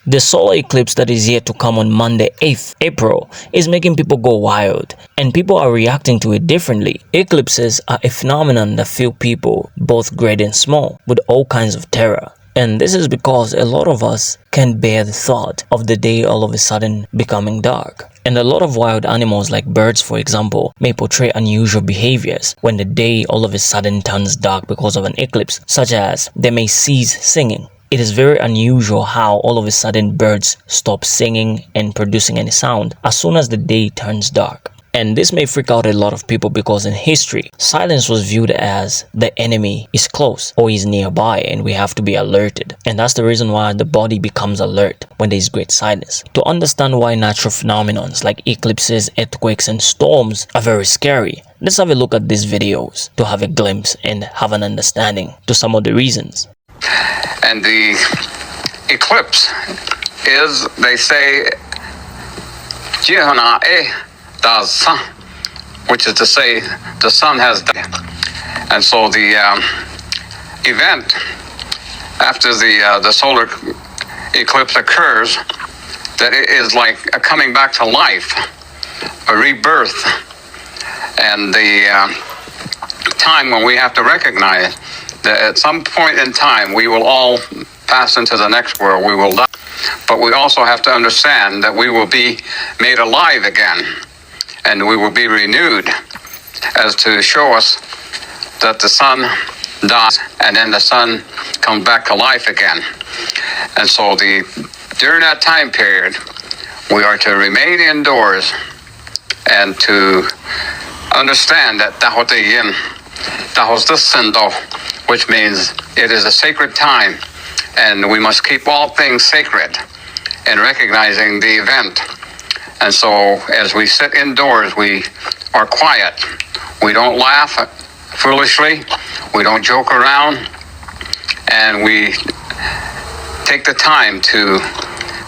The solar eclipse that is yet to come on Monday 8th April is making people go wild, and people are reacting to it differently. Eclipses are a phenomenon that fill people, both great and small, with all kinds of terror. And this is because a lot of us can't bear the thought of the day all of a sudden becoming dark. And a lot of wild animals like birds, for example, may portray unusual behaviors when the day all of a sudden turns dark because of an eclipse, such as they may cease singing. It is very unusual how all of a sudden birds stop singing and producing any sound as soon as the day turns dark. And this may freak out a lot of people because in history, silence was viewed as the enemy is close or is nearby and we have to be alerted. And that's the reason why the body becomes alert when there is great silence. To understand why natural phenomena like eclipses, earthquakes, and storms are very scary, let's have a look at these videos to have a glimpse and have an understanding to some of the reasons. And the eclipse is, they say, Jihana e da sun, which is to say the sun has died. And so the event after the solar eclipse occurs, that it is like a coming back to life, a rebirth, and the time when we have to recognize that at some point in time we will all pass into the next world, we will die. But we also have to understand that we will be made alive again, and we will be renewed, as to show us that the sun dies and then the sun comes back to life again. And so during that time period, we are to remain indoors and to understand that which means it is a sacred time, and we must keep all things sacred in recognizing the event. And so as we sit indoors, we are quiet. We don't laugh foolishly. We don't joke around. And we take the time to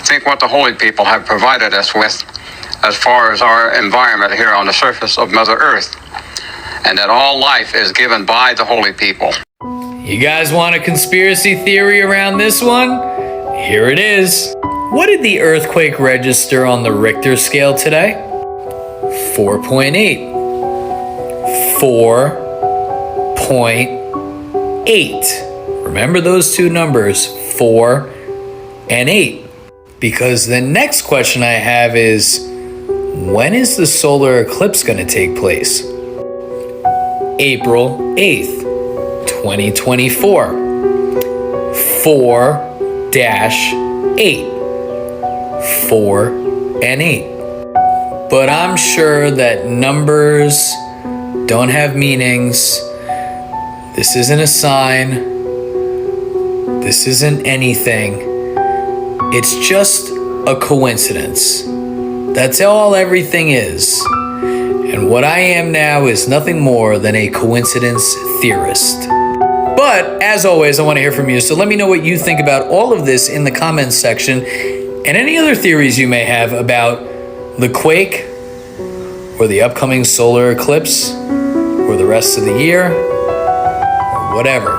think what the holy people have provided us with as far as our environment here on the surface of Mother Earth, and that all life is given by the holy people. You guys want a conspiracy theory around this one? Here it is. What did the earthquake register on the Richter scale today? 4.8. 4.8. Remember those two numbers, 4 and 8. Because the next question I have is, when is the solar eclipse going to take place? April 8th, 2024. 4-8. 4 and 8. But I'm sure that numbers don't have meanings. This isn't a sign. This isn't anything. It's just a coincidence. That's all everything is. And what I am now is nothing more than a coincidence theorist. But as always, I want to hear from you. So let me know what you think about all of this in the comments section, and any other theories you may have about the quake or the upcoming solar eclipse or the rest of the year or whatever.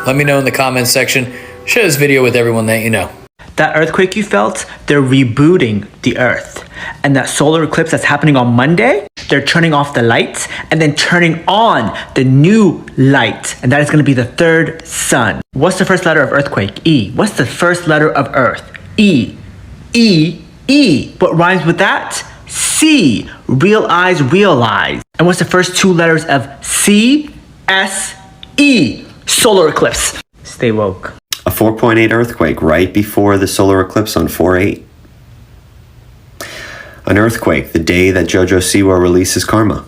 Let me know in the comments section. Share this video with everyone that you know. That earthquake you felt, they're rebooting the earth. And that solar eclipse that's happening on Monday, they're turning off the lights and then turning on the new light. And that is going to be the third sun. What's the first letter of earthquake? E. What's the first letter of earth? E. E. E. What rhymes with that? C. Realize, realize. And what's the first two letters of C? S. E. Solar eclipse. Stay woke. A 4.8 earthquake right before the solar eclipse on 4/8. An earthquake the day that JoJo Siwa releases Karma.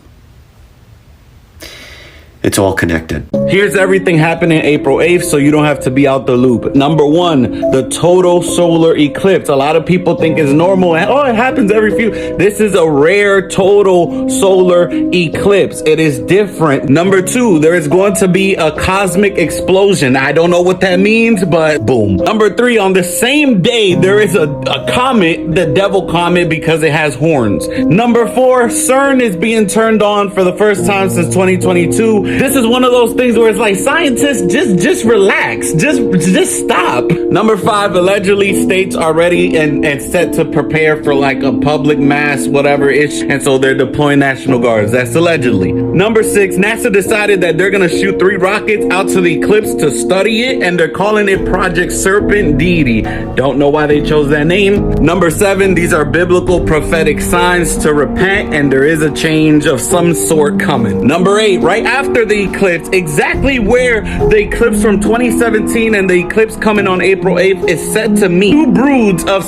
It's all connected. Here's everything happening April 8th, so you don't have to be out the loop. Number one, the total solar eclipse. A lot of people think it's normal. Oh, it happens every few. This is a rare total solar eclipse. It is different. Number two, there is going to be a cosmic explosion. I don't know what that means, but boom. Number three, on the same day, there is a comet, the devil comet, because it has horns. Number four, CERN is being turned on for the first time since 2022. This is one of those things where it's like, scientists, just relax, just stop. Number 5, allegedly states are ready and set to prepare for like a public mass whatever ish, and so they're deploying National Guards. That's allegedly. Number 6, NASA decided that they're gonna shoot 3 rockets out to the eclipse to study it, and they're calling it Project Serpent Deity. Don't know why they chose that name. Number 7, these are biblical prophetic signs to repent, and there is a change of some sort coming. Number 8, right after the eclipse, exactly where the eclipse from 2017 and the eclipse coming on April 8th is set to meet, 2 broods of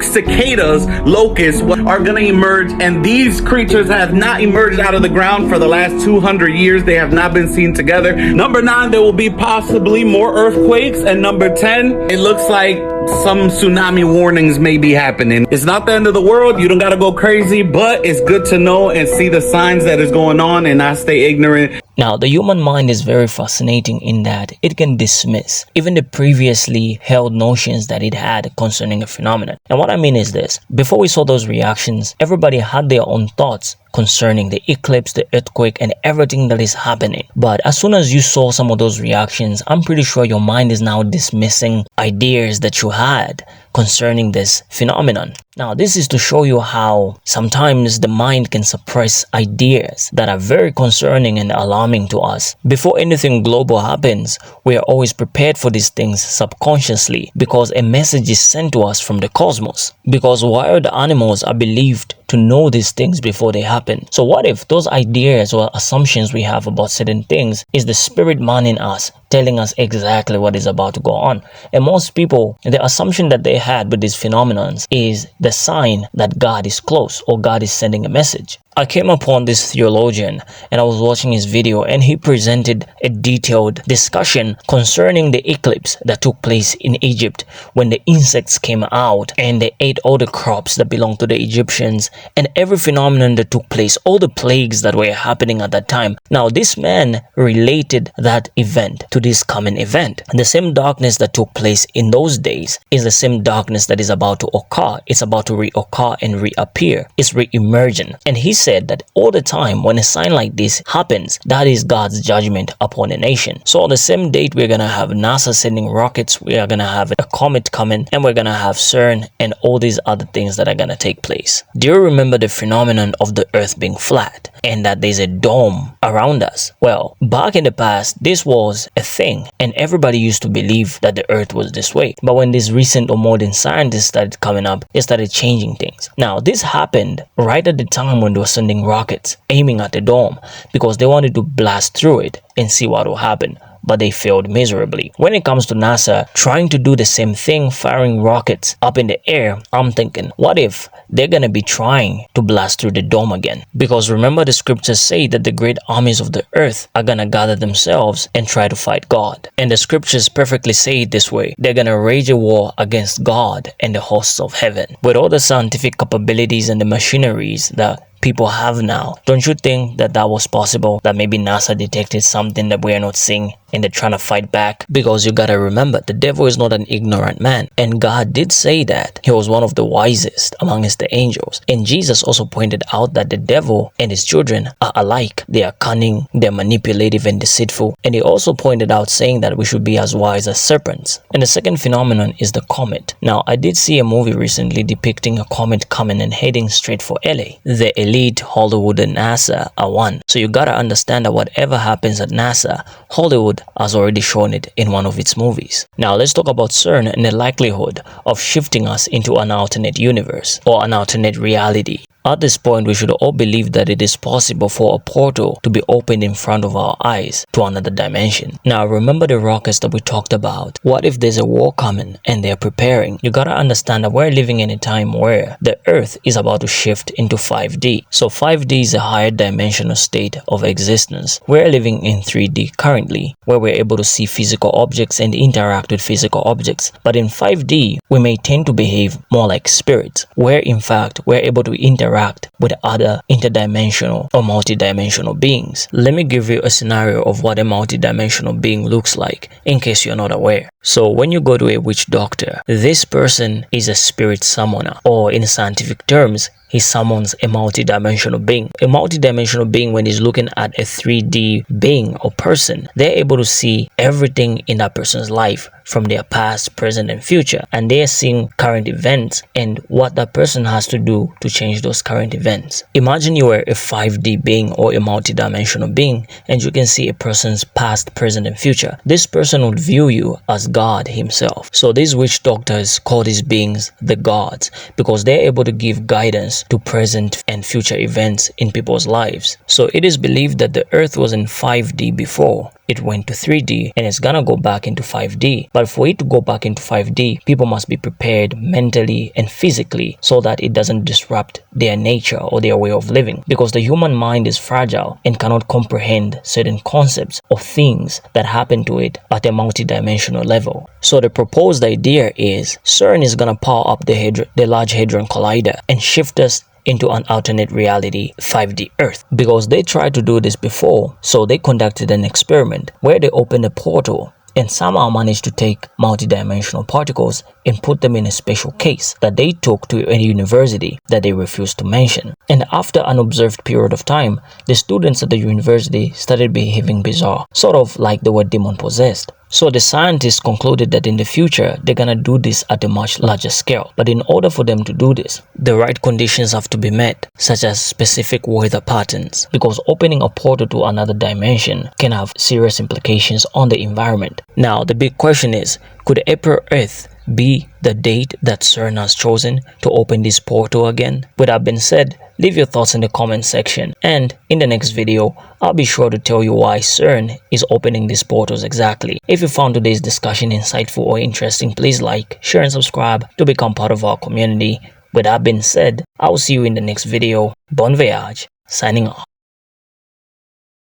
cicadas, locusts, are gonna emerge, and these creatures have not emerged out of the ground for the last 200 years. They have not been seen together. Number 9, there will be possibly more earthquakes, and number 10, it looks like some tsunami warnings may be happening. It's not the end of the world. You don't gotta go crazy, but it's good to know and see the signs that is going on and not stay ignorant. Now, the human mind is very fascinating in that it can dismiss even the previously held notions that it had concerning a phenomenon. And what I mean is this: before we saw those reactions, everybody had their own thoughts concerning the eclipse, the earthquake, and everything that is happening. But as soon as you saw some of those reactions, I'm pretty sure your mind is now dismissing ideas that you had concerning this phenomenon. Now, this is to show you how sometimes the mind can suppress ideas that are very concerning and alarming to us. Before anything global happens, we are always prepared for these things subconsciously because a message is sent to us from the cosmos. Because wild animals are believed to know these things before they happen. So what if those ideas or assumptions we have about certain things is the spirit man in us telling us exactly what is about to go on? And most people, the assumption that they had with these phenomenons is the sign that God is close or God is sending a message. I came upon this theologian and I was watching his video, and he presented a detailed discussion concerning the eclipse that took place in Egypt when the insects came out and they ate all the crops that belonged to the Egyptians, and every phenomenon that took place, all the plagues that were happening at that time. Now, this man related that event to this coming event. And the same darkness that took place in those days is the same darkness that is about to occur. It's about to reoccur and reappear. It's re-emerging. And he said that all the time when a sign like this happens, that is God's judgment upon a nation. So on the same date, we're gonna have NASA sending rockets, we are gonna have a comet coming, and we're gonna have CERN and all these other things that are gonna take place. Do you remember the phenomenon of the earth being flat and that there's a dome around us? Well, back in the past, this was a thing and everybody used to believe that the earth was this way. But when these recent or modern scientists started coming up, they started changing things. Now, this happened right at the time when they were sending rockets aiming at the dome because they wanted to blast through it and see what will happen. But they failed miserably. When it comes to NASA trying to do the same thing, firing rockets up in the air, I'm thinking, what if they're gonna be trying to blast through the dome again? Because remember, the scriptures say that the great armies of the earth are gonna gather themselves and try to fight God. And the scriptures perfectly say it this way: they're gonna wage a war against God and the hosts of heaven. With all the scientific capabilities and the machineries that people have now, don't you think that that was possible? That maybe NASA detected something that we are not seeing and they're trying to fight back? Because you gotta remember, the devil is not an ignorant man, and God did say that he was one of the wisest amongst the angels. And Jesus also pointed out that the devil and his children are alike. They are cunning, they're manipulative and deceitful. And he also pointed out saying that we should be as wise as serpents. And the second phenomenon is the comet. Now, I did see a movie recently depicting a comet coming and heading straight for LA. The elite, Hollywood and NASA are one. So you gotta understand that whatever happens at NASA, Hollywood has already shown it in one of its movies. Now let's talk about CERN and the likelihood of shifting us into an alternate universe or an alternate reality. At this point, we should all believe that it is possible for a portal to be opened in front of our eyes to another dimension. Now, remember the rockets that we talked about? What if there's a war coming and they're preparing? You gotta understand that we're living in a time where the Earth is about to shift into 5D. So 5D is a higher dimensional state of existence. We're living in 3D currently, where we're able to see physical objects and interact with physical objects. But in 5D, we may tend to behave more like spirits, where in fact we're able to interact with other interdimensional or multidimensional beings. Let me give you a scenario of what a multidimensional being looks like, in case you're not aware. So when you go to a witch doctor, this person is a spirit summoner, or in scientific terms, he summons a multi-dimensional being. A multi-dimensional being, when he's looking at a 3D being or person, they're able to see everything in that person's life from their past, present, and future, and they're seeing current events and what that person has to do to change those current events. Imagine you were a 5D being or a multi-dimensional being, and you can see a person's past, present, and future. This person would view you as God himself. So these witch doctors call these beings the gods because they're able to give guidance to present and future events in people's lives. So it is believed that the earth was in 5D before it went to 3D, and it's gonna go back into 5D. But for it to go back into 5D, people must be prepared mentally and physically so that it doesn't disrupt their nature or their way of living, because the human mind is fragile and cannot comprehend certain concepts or things that happen to it at a multidimensional level. So the proposed idea is CERN is gonna power up the Large Hadron Collider and shift us into an alternate reality 5D Earth, because they tried to do this before. So they conducted an experiment where they opened a portal and somehow managed to take multidimensional particles and put them in a special case that they took to a university that they refused to mention. And after an observed period of time, the students at the university started behaving bizarre, sort of like they were demon possessed. So the scientists concluded that in the future, they're gonna do this at a much larger scale. But in order for them to do this, the right conditions have to be met, such as specific weather patterns, because opening a portal to another dimension can have serious implications on the environment. Now, the big question is, could April 8th be the date that CERN has chosen to open this portal again? With that being said, leave your thoughts in the comment section, and in the next video, I'll be sure to tell you why CERN is opening these portals exactly. If you found today's discussion insightful or interesting, please like, share, and subscribe to become part of our community. With that being said, I will see you in the next video. Bon voyage, signing off.